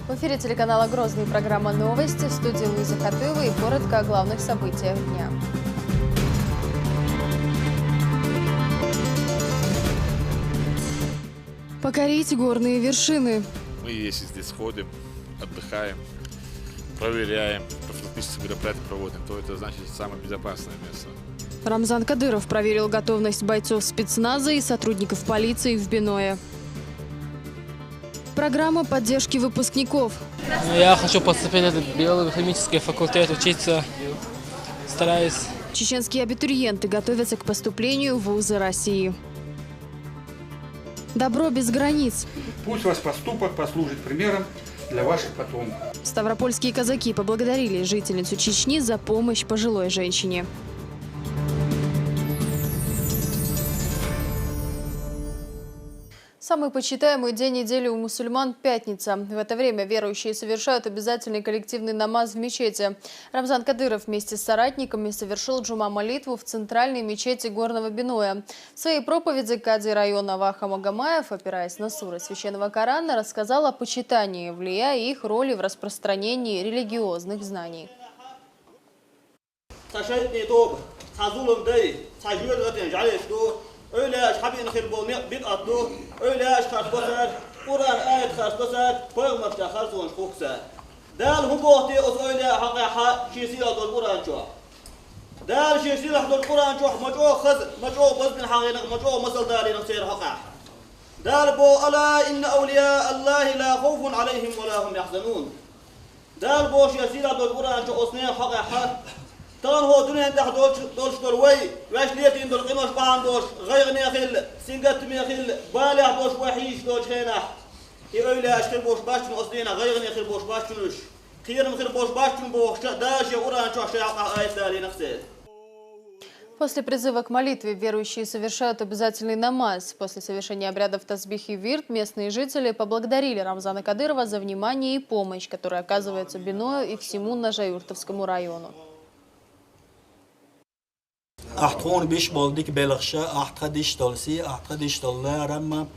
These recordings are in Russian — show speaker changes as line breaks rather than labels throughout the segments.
В эфире телеканала «Грозный» программа «Новости», в студии Луиза Хатыева и коротко о главных событиях дня. Покорить горные вершины.
Мы если здесь ходим, отдыхаем, проверяем, профилактические мероприятия проводим, то это значит самое безопасное место.
Рамзан Кадыров проверил готовность бойцов спецназа и сотрудников полиции в Биное. Программа поддержки выпускников.
Я хочу поступить в биохимический факультет, учиться, стараюсь.
Чеченские абитуриенты готовятся к поступлению в вузы России. Добро без границ.
Пусть ваш поступок послужит примером для ваших потомков.
Ставропольские казаки поблагодарили жительницу Чечни за помощь пожилой женщине. Самый почитаемый день недели у мусульман – пятница. В это время верующие совершают обязательный коллективный намаз в мечети. Рамзан Кадыров вместе с соратниками совершил джума-молитву в центральной мечети Горного Биноя. В своей проповеди кади района Ваха Магомаев, опираясь на суры Священного Корана, рассказал о почитании, влияя их роли в распространении религиозных знаний.
Öyle şabin khir bolmak bit atlu, öyle şkart basar, Kur'an ayet khart basar, peygamber khart zon khoksa. Dal hubohti os öyle haqiqa şisi adol Kur'an ço. Dal şisi adol Kur'an ço, maço khaz, maço baz bin haqiqa, maço masal dalin seyr haqa. Dal bo ala inna awliya Allah la khawfun alayhim wa la hum yahzanun. Dal bo şisi adol Kur'an ço osne haqiqa. تان هو دنيا ده دولش دولوي واش نيتين دول قيمش بان دوش غير نيخل سنقت ميخل بالع دوش وحيش دوش خينا يقول اشكل بوش باشن قصدينا غير نيخل بوش باشنوش خير مخير بوش باشن بوش داش يوران شو شيء ايت دالي نفسه.
После призыва к молитве верующие совершают обязательный намаз. После совершения обрядов тасбих и вирд местные жители поблагодарили Рамзана Кадырова за внимание и помощь, которая оказывается Биною и всему Нажаюртовскому району.
احتقون بیش بالدی که بلخشه احتقا دیش دالسی احتقا دیش داله رما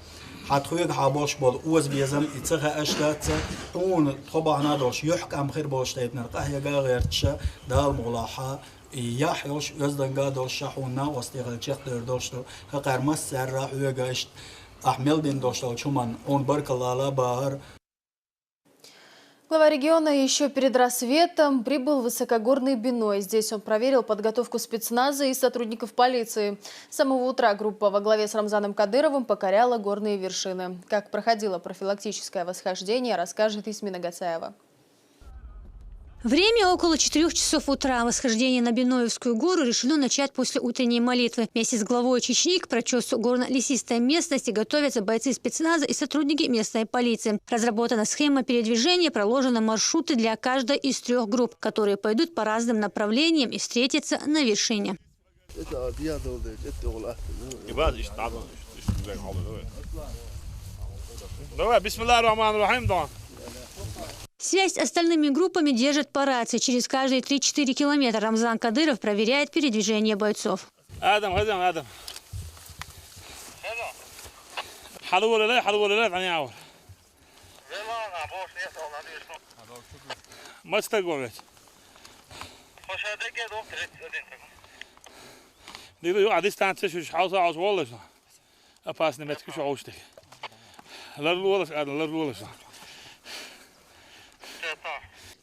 حتخویق حباش بال اوز بیزم ایتسخه اشتات اون طبعا نداش يحكم خير باش تيتنا قهيا غير تشا دال ملاحه يحيوش يزدن قادر شحونا واستغل شيخ دردوشتو قرمس سر راح يغاشت احمل دين دوشتو чуман он баркалала баар.
Глава региона еще перед рассветом прибыл в высокогорный Биной. Здесь он проверил подготовку спецназа и сотрудников полиции. С самого утра группа во главе с Рамзаном Кадыровым покоряла горные вершины. Как проходило профилактическое восхождение, расскажет Исмина Гацаева.
Время около 4 часов утра. Восхождение на Биноевскую гору решено начать после утренней молитвы. Вместе с главой Чечни к прочесу горно-лесистой местности готовятся бойцы спецназа и сотрудники местной полиции. Разработана схема передвижения, проложены маршруты для каждой из 3 групп, которые пойдут по разным направлениям и встретятся на вершине. Связь с остальными группами держит по рации. Через каждые 3-4 километра Рамзан Кадыров проверяет передвижение бойцов.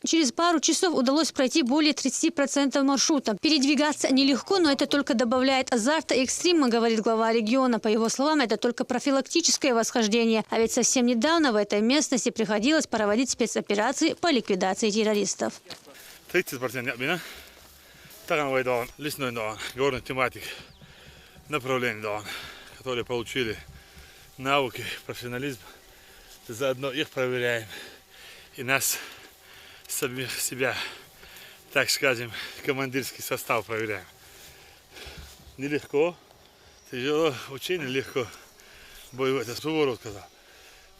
Через пару часов удалось пройти более 30% маршрута. Передвигаться нелегко, но это только добавляет азарта и экстрима, говорит глава региона. По его словам, это только профилактическое восхождение. А ведь совсем недавно в этой местности приходилось проводить спецоперации по ликвидации террористов.
30% горной тематики, направления, которые получили науки, профессионализм. Заодно их проверяем. И нас самих себя, так скажем, командирский состав проверяем. Нелегко, тяжело, очень легко. Бой это Суворов сказал.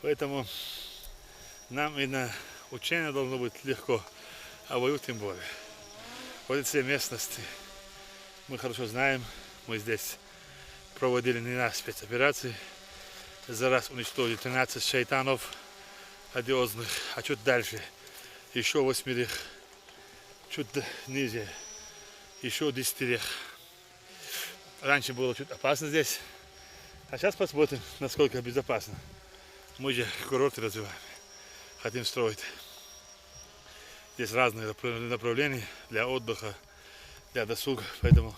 Поэтому нам и на учение должно быть легко, а бою тем более. Вот эти местности мы хорошо знаем. Мы здесь проводили не раз спецоперации. За раз уничтожили 13 шайтанов, одиозных, а чуть дальше еще 8, чуть ниже еще 10. Раньше было чуть опасно здесь, а сейчас посмотрим, насколько безопасно. Мы же курорты развиваем, хотим строить. Здесь разные направления для отдыха, для досуга, поэтому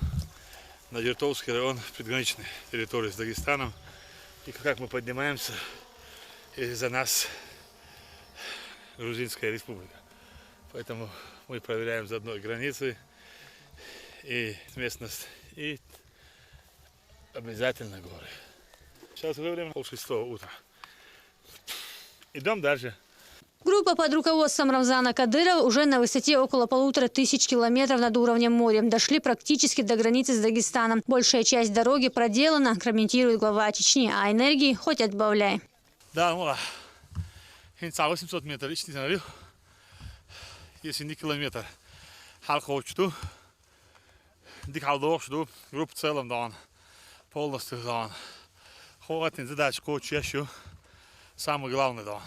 Надиртовский район приграничной территории с Дагестаном. И как мы поднимаемся, и за нас Грузинская республика. Поэтому мы проверяем заодно и границы, и местность, и обязательно горы. Сейчас время 5:30 утра. Идем дальше.
Группа под руководством Рамзана Кадырова уже на высоте около 1500 километров над уровнем моря. Дошли практически до границы с Дагестаном. Большая часть дороги проделана, комментирует глава Чечни, а энергии хоть отбавляй.
Да, ну, 800 метров, если не километр. Халка учту, дикалдо учту, группа в целом, да, полностью, да. Хватит задача, коуч еще, самое главное, да.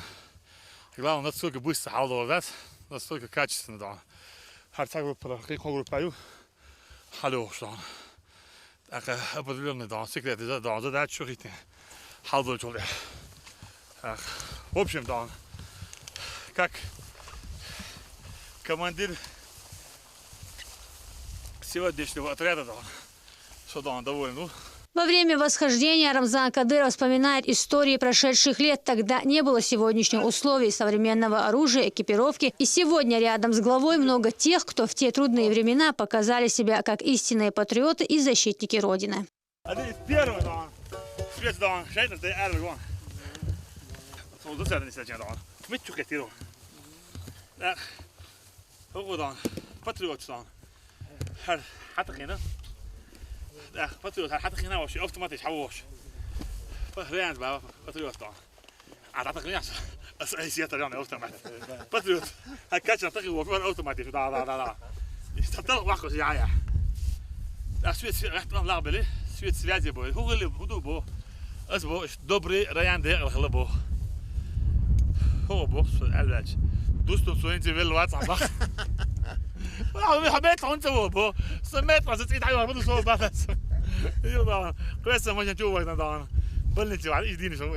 Главное, настолько быстро халдо, настолько качественно, да. Харца группа, группа, халдо, да. Так, определенный, да, секреты, да, задача, что хотите, халдо, да. В общем, да, как командир сегодняшнего отряда, да, что да, он доволен.
Во время восхождения Рамзан Кадыров вспоминает истории прошедших лет. Тогда не было сегодняшних условий, современного оружия, экипировки. И сегодня рядом с главой много тех, кто в те трудные времена показали себя как истинные патриоты и защитники Родины.
Первый, да, свет, да, шейтность, да, эргон. Så ser den istället då. Mycket till då. Där. Och då. Patriot då. Här حتى هنا. Där patriot här حتى هنا وش automatiskt حوش. فهريان بقى patriot då. أعتقد يعني أساسيات يعني automatiskt. Patriot. هكذا نتقي وفور automatiskt. Да. استطلع واحد يعني. Där svets rätt om larbeli. Svets svärje bo. Hur bo. Asbo добрый район där глобо. هو بص العلاج دوستم سوينتي بالواتساب حبيت وانت هو سميت ما تسيت حيوان بدو صوب بس يلا كويس ما نشوفك ده بلنتي على ايديني شو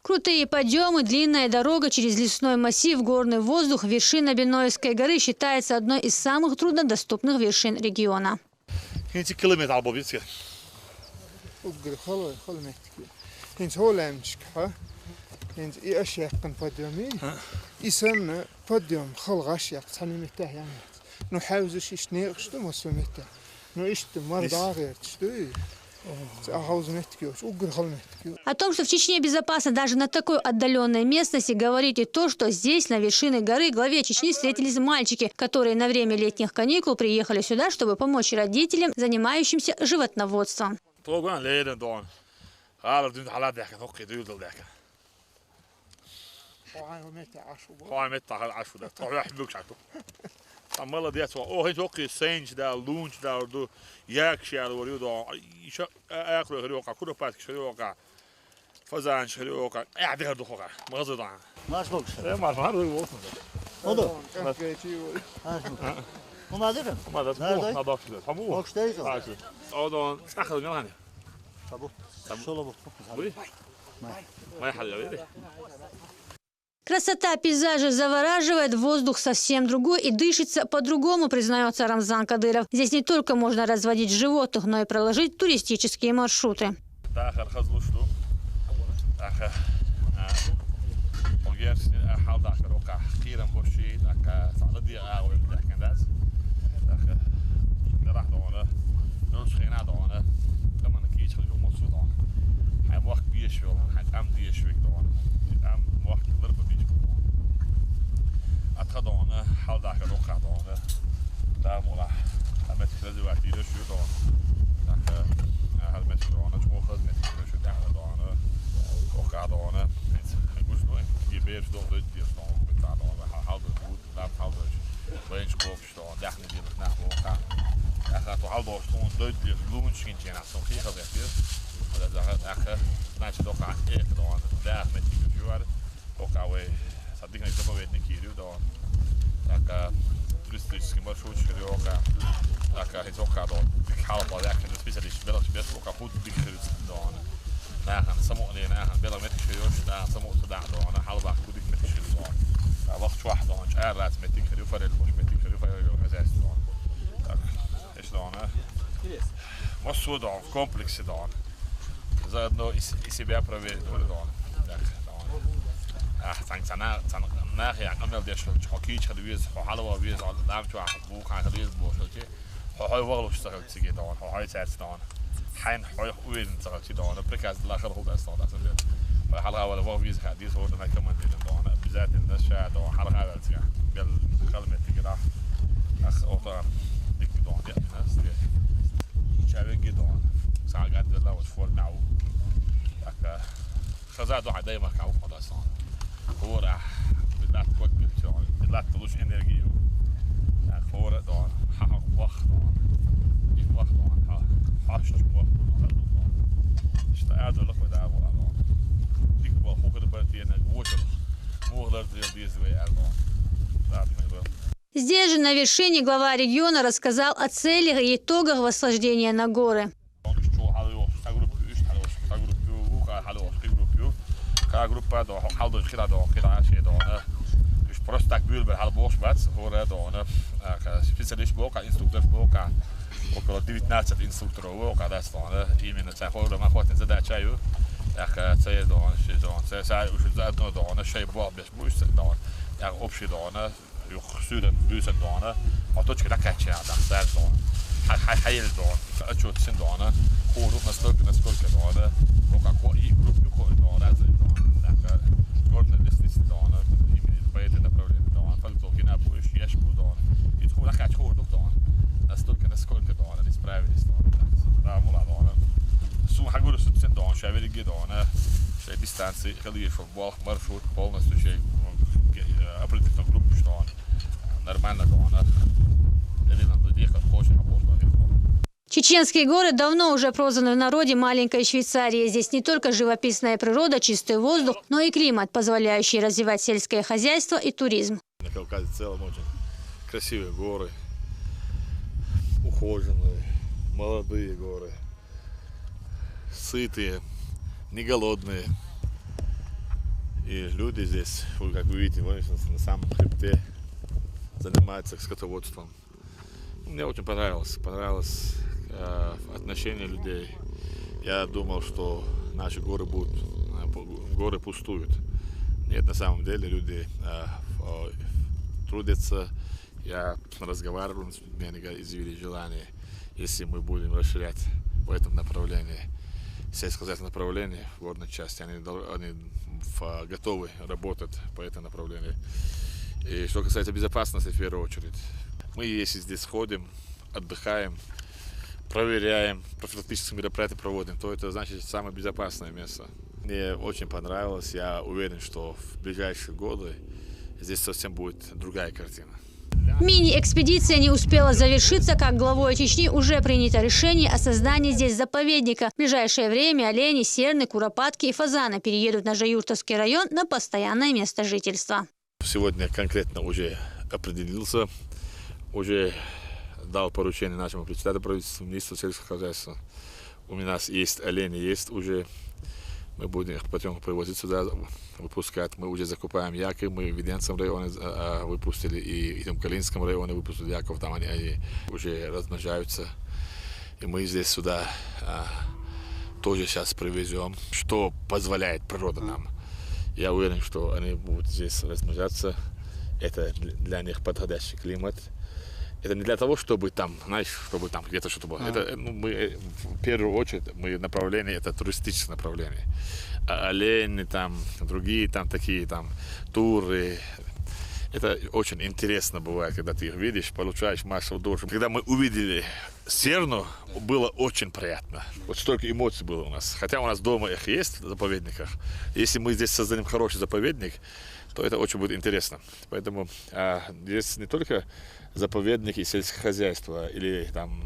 Крутые подъемы, длинная дорога через лесной массив, горный воздух. Вершина Биноевской горы считается одной из самых труднодоступных вершин региона.
километр або бицке.
يعني إيه أشياء كن بديومي إسمنا بديوم خلق أشياء تصميمته يعني نحاول شيء نيرشتو مسومته نيشتو مرضى غير تشتو
О том, что в Чечне безопасно даже на такой отдаленной местности, говорит и то, что здесь, на вершине горы, главе Чечни встретились мальчики, которые на время летних каникул приехали сюда, чтобы помочь родителям, занимающимся животноводством.
Amala diet o het ook eens daar lunch daar do yakshar word do isha akro hero ka kudo pat hero ka fazan hero ka اعدها do khoga magazad aan
ماش بوكس
ما عارف هذا
هذا وما ادري
ما ده ما باكس حمو
بوكس ده
هذا استخدم يعني
طب شو لو
ما يحل
Красота пейзажа завораживает, воздух совсем другой и дышится по-другому, признается Рамзан Кадыров. Здесь не только можно разводить животных, но и проложить туристические маршруты.
خدانه حال داخل رو خدانه در مولا همه تیره دوستی رو شد دانه هر متر دانه چون خود متر رو شد دانه و خدانه گوش نویم یه بیش دانه دیگه دانه به دانه حال بود لب حال داشت با اینش گفت دانه دخنی دیگه نه واقعا اخر تو حال داشت اون دوید دیگه لون شین چین اصلا خیلی خبر بیاد ولی اخر نشه دانه ایک دانه ده متر رو شد و کاوی
Дихнуть заповедник Кирю, да, туристический маршрут, да, хитока, да, халпа, да, специалист, белых без, ока худ дихнуть, да, нахан, самотни, нахан, белых метришь, да, самот, да, да, халба, худ метришь, да, وقت واحد أنا شعرات متين كريو فريد بوش متين كريو فريد وهزاز دون إيش دونه مسود دون كومبلكس دون زادنو إسيبيا بريد دون تانك ناخي عمل ديش حكيش خلويز حلوة ويز على دام شو بوك عن خلويز بوشلتي هاي وغلو اشتغل تيجي دون هاي ساعات دون حين هاي وين اشتغل تيجي دون بريكاز الآخر هو بس دون حلقة ولا ويز حديث هو ده كمان دون بالذات الناس شاهد أو حلقة هذا تيجي بالكلمة تيجي راح أخ أوطان ديك دون يعني الناس دي شعبي جدون ساعة قاعد الله وشفور نعو لك خزادو عداي ما كعو خلاص هو راح بدأت توقف شلون بدأت تلوش إنرجيو لك هو دون حق وقت دون وقت دون حاش وقت دون اشتاقوا لك وده ولا دون ديك بقى فوق البرتين وجه
Здесь же на вершине глава региона рассказал о целях и итогах восхождения на горы.
Около 19 инструкторов, когда стало, именно цеховые махотные задачи. Це є це уже заодно дона, ще й бог без бусик дона, як общий дона, юх сюден бусик дона, а точки така чия там сер дона, хайл дона, а чот син дона, хору насколько дона, ока и группу ко дона, так горная лестница дона, именно по этой направлению дона, только на будешь ешь дона, и то така хору дона, насколько дона не справились дона, да мула дона. Хагуру сутсен дон, шавери гедона, шей дистанции, ходишь в бог маршрут полностью шей определенную группу, что он нормально дона, делено до тех, как хочешь, а больше.
Чеченские горы давно уже прозваны в народе маленькой Швейцарией. Здесь не только живописная природа, чистый воздух, но и климат, позволяющий развивать сельское хозяйство и туризм.
На Кавказе в целом очень красивые горы, ухоженные, молодые горы. Сытые, не голодные. И люди здесь, как вы видите, на самом хребте занимаются скотоводством. Мне очень понравилось отношение людей. Я думал, что наши горы пустуют. Нет, на самом деле люди трудятся. Я разговаривал с людьми, они изъявили желание, если мы будем расширять в этом направлении. Сельскохозяйственное направление в горной части, они готовы работать по этому направлению. И что касается безопасности, в первую очередь, мы, если здесь ходим, отдыхаем, проверяем, профилактические мероприятия проводим, то это значит самое безопасное место. Мне очень понравилось, я уверен, что в ближайшие годы здесь совсем будет другая картина.
Мини-экспедиция не успела завершиться, как главой Чечни уже принято решение о создании здесь заповедника. В ближайшее время олени, серны, куропатки и фазаны переедут на Жаюртовский район на постоянное место жительства.
Сегодня конкретно уже определился, уже дал поручение нашему председателю правительства, министру сельского хозяйства. У нас есть олени, есть уже. Мы будем их потом привозить сюда, выпускать. Мы уже закупаем яки, мы в Веденском районе выпустили и в Калининском районе выпустили яков, там они уже размножаются. И мы здесь сюда тоже сейчас привезем, что позволяет природа нам. Я уверен, что они будут здесь размножаться. Это для них подходящий климат. Это не для того, чтобы там, знаешь, чтобы там где-то что-то было. Это, мы, в первую очередь, мы направление, это туристическое направление. А олени, там, другие там такие, там, туры. Это очень интересно бывает, когда ты их видишь, получаешь массу душу. Когда мы увидели серну, было очень приятно. Вот столько эмоций было у нас. Хотя у нас дома их есть в заповедниках. Если мы здесь создадим хороший заповедник, то это очень будет интересно. Поэтому здесь не только заповедник и сельское хозяйство или там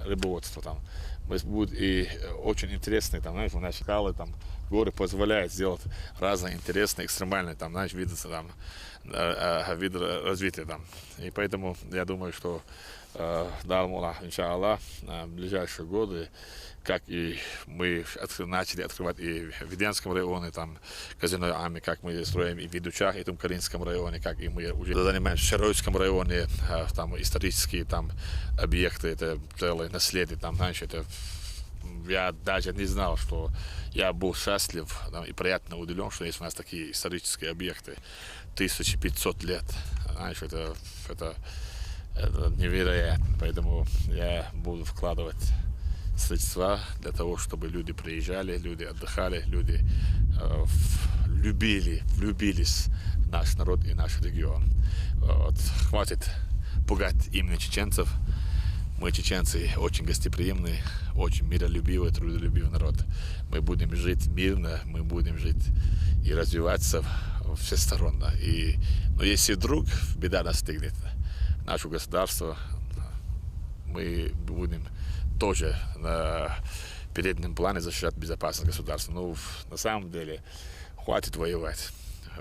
рыбоводство. Там. будет и очень интересный, там, знаешь, у нас скалы, там, горы позволяют сделать разные интересные, экстремальные, там, знаешь, виды, там, виды развития, там. И поэтому я думаю, что иншаллах, в ближайшие годы, как и мы начали открывать и в Веденском районе, там, казино Ами, как мы строим и в Ведучах, и в Каринском районе, как и мы уже занимаемся в Шаровском районе, там, исторические, там, объекты, это целое наследие, там, знаешь, это я даже не знал, что я был счастлив, там, и приятно удивлен, что есть у нас такие исторические объекты 1500 лет, знаешь, это невероятно, поэтому я буду вкладывать средства для того, чтобы люди приезжали, люди отдыхали, люди влюбились в наш народ и наш регион. Вот. Хватит пугать именно чеченцев. Мы, чеченцы, очень гостеприимный, очень миролюбивый, трудолюбивый народ. Мы будем жить мирно, мы будем жить и развиваться всесторонне. Но если вдруг беда настигнет наше государство, мы будем тоже на переднем плане защищать безопасность государства. Но на самом деле хватит воевать.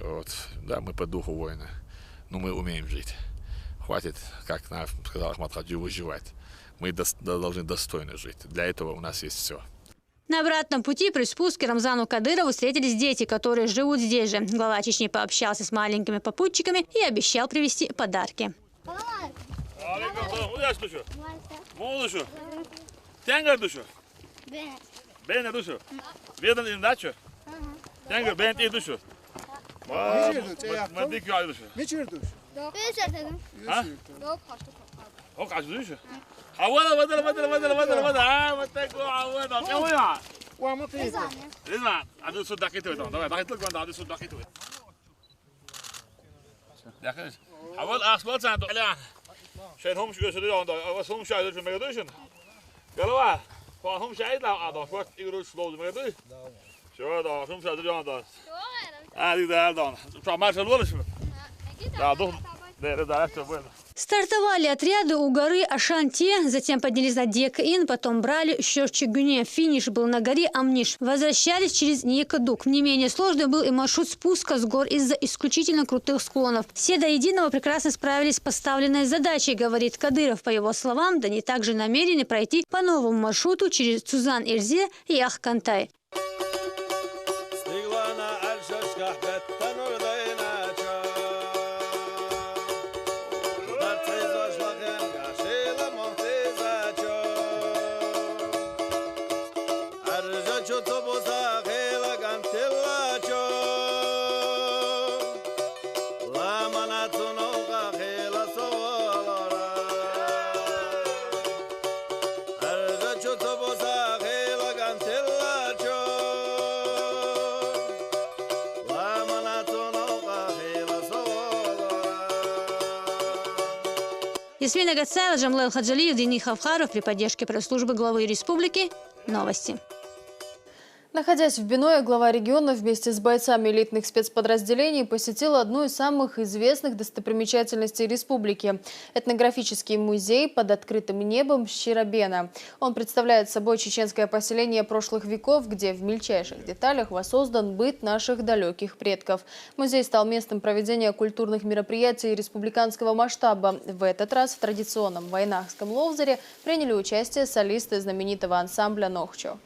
Вот. Да, мы по духу воина, но мы умеем жить. Хватит, как сказал Ахмад Хаджи, выживать. Мы должны достойно жить. Для этого у нас есть все.
На обратном пути при спуске Рамзану Кадырову встретились дети, которые живут здесь же. Глава Чечни пообщался с маленькими попутчиками и обещал привезти подарки.
هم شو يسوون ده بس هم شايدش ما يقدرشن قالوا فهم شايد لا هذا فقط يقولوا شلون ما يقدر شو ده هم شايد ده هذه ده شو ما شلون ولا شو ده ده ده
Стартовали отряды у горы Ашанти, затем поднялись на Дек-Ин, потом брали Щерчик-Гюне. Финиш был на горе Амниш. Возвращались через Никадук. Не менее сложный был и маршрут спуска с гор из-за исключительно крутых склонов. Все до единого прекрасно справились с поставленной задачей, говорит Кадыров. По его словам, да не также намерены пройти по новому маршруту через Цузан-Ирзе и Ахкантай. Ясмина Гацаева, Джамлел Хаджалиев, Денис Хавхаров при поддержке пресс-службы главы республики. Новости.
Находясь в Биное, глава региона вместе с бойцами элитных спецподразделений посетил одну из самых известных достопримечательностей республики – этнографический музей под открытым небом Щерабена. Он представляет собой чеченское поселение прошлых веков, где в мельчайших деталях воссоздан быт наших далеких предков. Музей стал местом проведения культурных мероприятий республиканского масштаба. В этот раз в традиционном вайнахском ловзаре приняли участие солисты знаменитого ансамбля «Нохчо».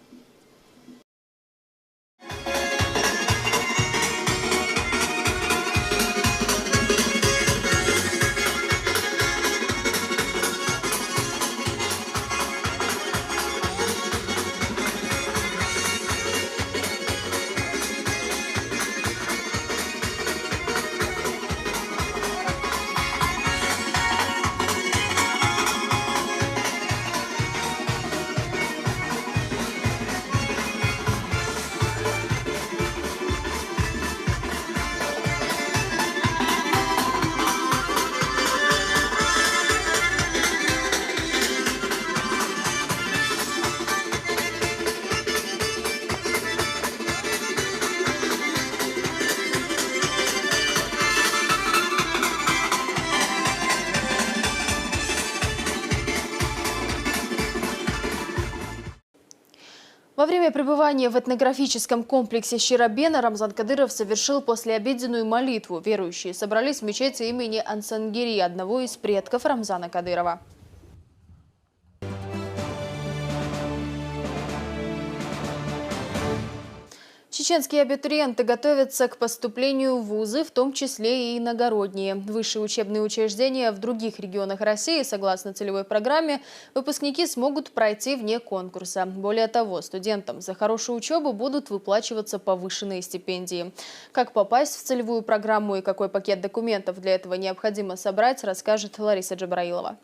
Во время пребывания в этнографическом комплексе Щиробена Рамзан Кадыров совершил послеобеденную молитву. Верующие собрались в мечети имени Ансангири, одного из предков Рамзана Кадырова. Чеченские абитуриенты готовятся к поступлению в вузы, в том числе и иногородние. Высшие учебные учреждения в других регионах России, согласно целевой программе, выпускники смогут пройти вне конкурса. Более того, студентам за хорошую учебу будут выплачиваться повышенные стипендии. Как попасть в целевую программу и какой пакет документов для этого необходимо собрать, расскажет Лариса Джабраилова.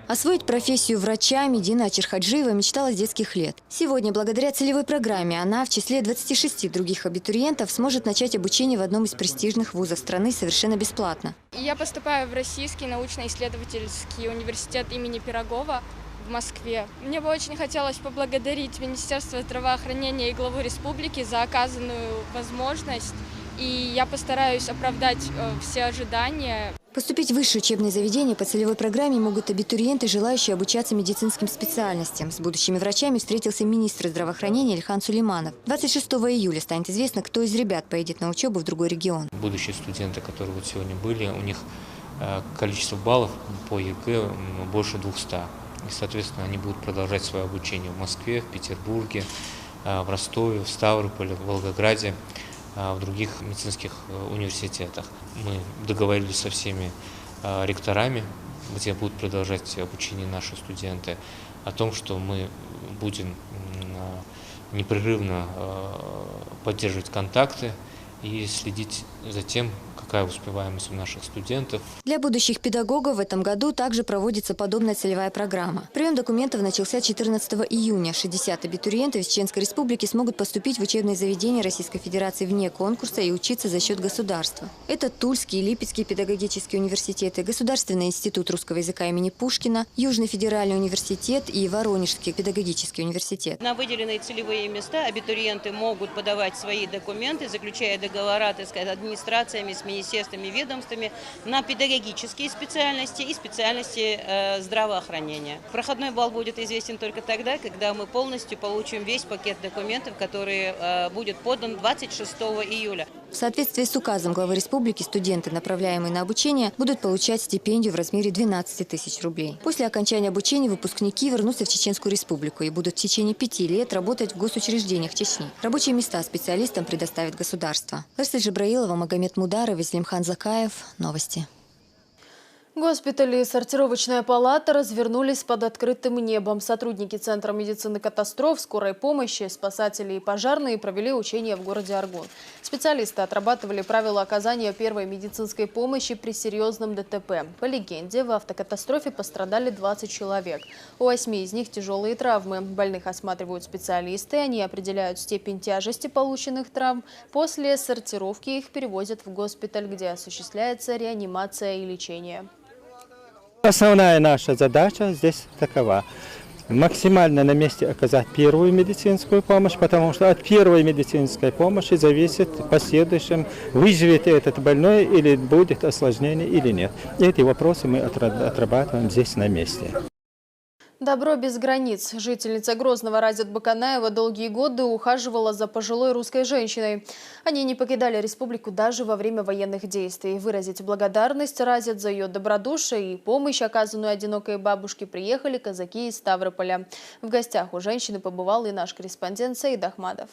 Освоить профессию врача Медина Ачерхаджиева мечтала с детских лет. Сегодня, благодаря целевой программе, она в числе 26 других абитуриентов сможет начать обучение в одном из престижных вузов страны совершенно бесплатно.
Я поступаю в Российский научно-исследовательский университет имени Пирогова в Москве. Мне бы очень хотелось поблагодарить Министерство здравоохранения и главу республики за оказанную возможность. И я постараюсь оправдать все ожидания.
Поступить в высшее учебное заведение по целевой программе могут абитуриенты, желающие обучаться медицинским специальностям. С будущими врачами встретился министр здравоохранения Ильхан Сулейманов. 26 июля станет известно, кто из ребят поедет на учебу в другой регион.
Будущие студенты, которые вот сегодня были, у них количество баллов по ЕГЭ больше 200. И, соответственно, они будут продолжать свое обучение в Москве, в Петербурге, в Ростове, в Ставрополе, в Волгограде, в других медицинских университетах. Мы договорились со всеми ректорами, где будут продолжать обучение наши студенты, о том, что мы будем непрерывно поддерживать контакты и следить за тем, какая успеваемость у наших студентов.
Для будущих педагогов в этом году также проводится подобная целевая программа. Прием документов начался 14 июня. 60 абитуриентов из Чеченской Республики смогут поступить в учебные заведения Российской Федерации вне конкурса и учиться за счет государства. Это Тульский и Липецкий педагогические университеты, Государственный институт русского языка имени Пушкина, Южный федеральный университет и Воронежский педагогический университет.
На выделенные целевые места абитуриенты могут подавать свои документы, заключая договора, так сказать, администрациями, с министерствами, ведомствами на педагогические специальности и специальности здравоохранения. Проходной балл будет известен только тогда, когда мы полностью получим весь пакет документов, который будет подан 26 июля.
В соответствии с указом главы республики, студенты, направляемые на обучение, будут получать стипендию в размере 12 тысяч рублей. После окончания обучения выпускники вернутся в Чеченскую Республику и будут в течение 5 лет работать в госучреждениях Чечни. Рабочие места специалистам предоставит государство. Лариса Джабраилова, Магомед Мударов, Ислимхан Закаев. Новости.
Госпитали и сортировочная палата развернулись под открытым небом. Сотрудники Центра медицины катастроф, скорой помощи, спасатели и пожарные провели учения в городе Аргун. Специалисты отрабатывали правила оказания первой медицинской помощи при серьезном ДТП. По легенде, в автокатастрофе пострадали 20 человек. У 8 из них тяжелые травмы. Больных осматривают специалисты, они определяют степень тяжести полученных травм. После сортировки их перевозят в госпиталь, где осуществляется реанимация и лечение.
Основная наша задача здесь такова: максимально на месте оказать первую медицинскую помощь, потому что от первой медицинской помощи зависит в последующем, выживет этот больной или будет осложнение или нет. Эти вопросы мы отрабатываем здесь на месте.
Добро без границ. Жительница Грозного Разят Баканаева долгие годы ухаживала за пожилой русской женщиной. Они не покидали республику даже во время военных действий. Выразить благодарность Разят за ее добродушие и помощь, оказанную одинокой бабушке, приехали казаки из Ставрополя. В гостях у женщины побывал и наш корреспондент Саид Ахмадов.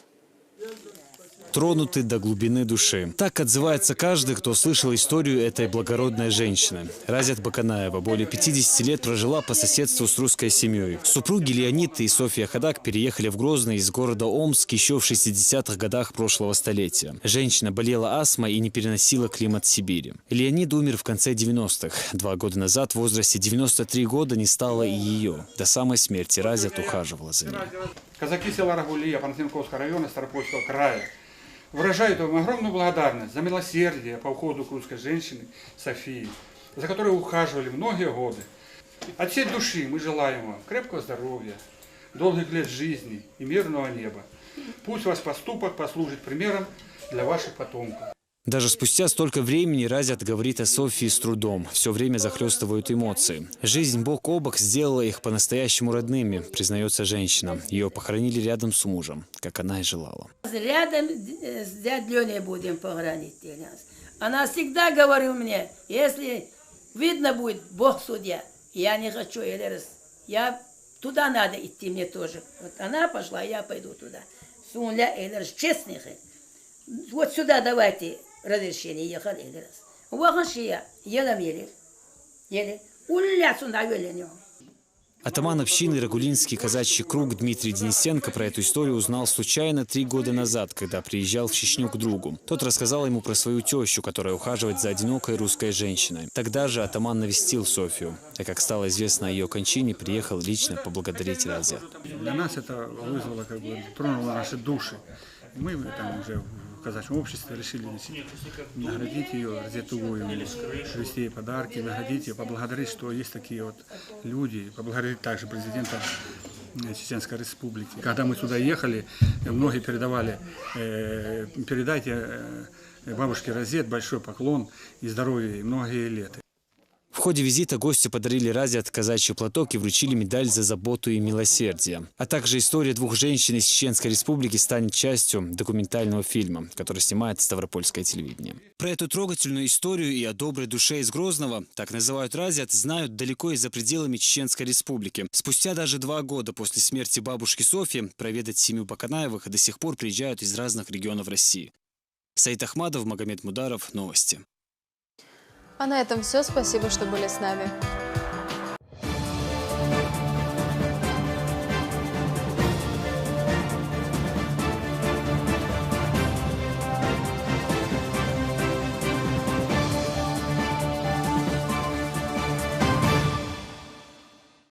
Тронуты до глубины души. Так отзывается каждый, кто слышал историю этой благородной женщины. Разят Баканаева более 50 лет прожила по соседству с русской семьей. Супруги Леонид и Софья Хадак переехали в Грозный из города Омск еще в 60-х годах прошлого столетия. Женщина болела астмой и не переносила климат Сибири. Леонид умер в конце 90-х. 2 года назад в возрасте 93 года не стало и ее. До самой смерти Разят ухаживала за ней.
Казаки села Рагулия Панасенковского района Старопольского края выражают вам огромную благодарность за милосердие по уходу к русской женщине Софии, за которой ухаживали многие годы. От всей души мы желаем вам крепкого здоровья, долгих лет жизни и мирного неба. Пусть ваш поступок послужит примером для ваших потомков.
Даже спустя столько времени Разят говорит о Софии с трудом. Все время захлестывают эмоции. Жизнь бок о бок сделала их по-настоящему родными, признается женщина. Ее похоронили рядом с мужем, как она и желала.
Рядом с дядей Леней будем похоронить. Она всегда говорила мне, если видно будет, Бог судья, я не хочу, я туда надо идти мне тоже. Вот она пошла, я пойду туда. Честных. Вот сюда давайте разрешение ехать. Уахашия, елом еле. Улляцу навели.
Атаман общины Рагулинский казачий круг Дмитрий Денисенко про эту историю узнал случайно 3 года назад, когда приезжал в Чечню к другу. Тот рассказал ему про свою тещу, которая ухаживает за одинокой русской женщиной. Тогда же атаман навестил Софию. А как стало известно о ее кончине, приехал лично поблагодарить Разят.
Для нас это вызвало, тронуло наши души. Мы там уже в казачьем обществе решили наградить ее, Разят Угоевну, привезти ей подарки, наградить ее, поблагодарить, что есть такие вот люди, поблагодарить также президента Чеченской Республики. Когда мы сюда ехали, многие передавали, передайте бабушке Разят большой поклон и здоровья ей многие лета.
В ходе визита гостю подарили Разят казачий платок и вручили медаль за заботу и милосердие. А также история 2 женщин из Чеченской Республики станет частью документального фильма, который снимает Ставропольское телевидение. Про эту трогательную историю и о доброй душе из Грозного, так называют Разят, знают далеко и за пределами Чеченской Республики. Спустя даже 2 года после смерти бабушки Софьи проведать семью Баканаевых до сих пор приезжают из разных регионов России. Саид Ахмадов, Магомед Мударов. Новости.
А на этом все. Спасибо, что были с нами.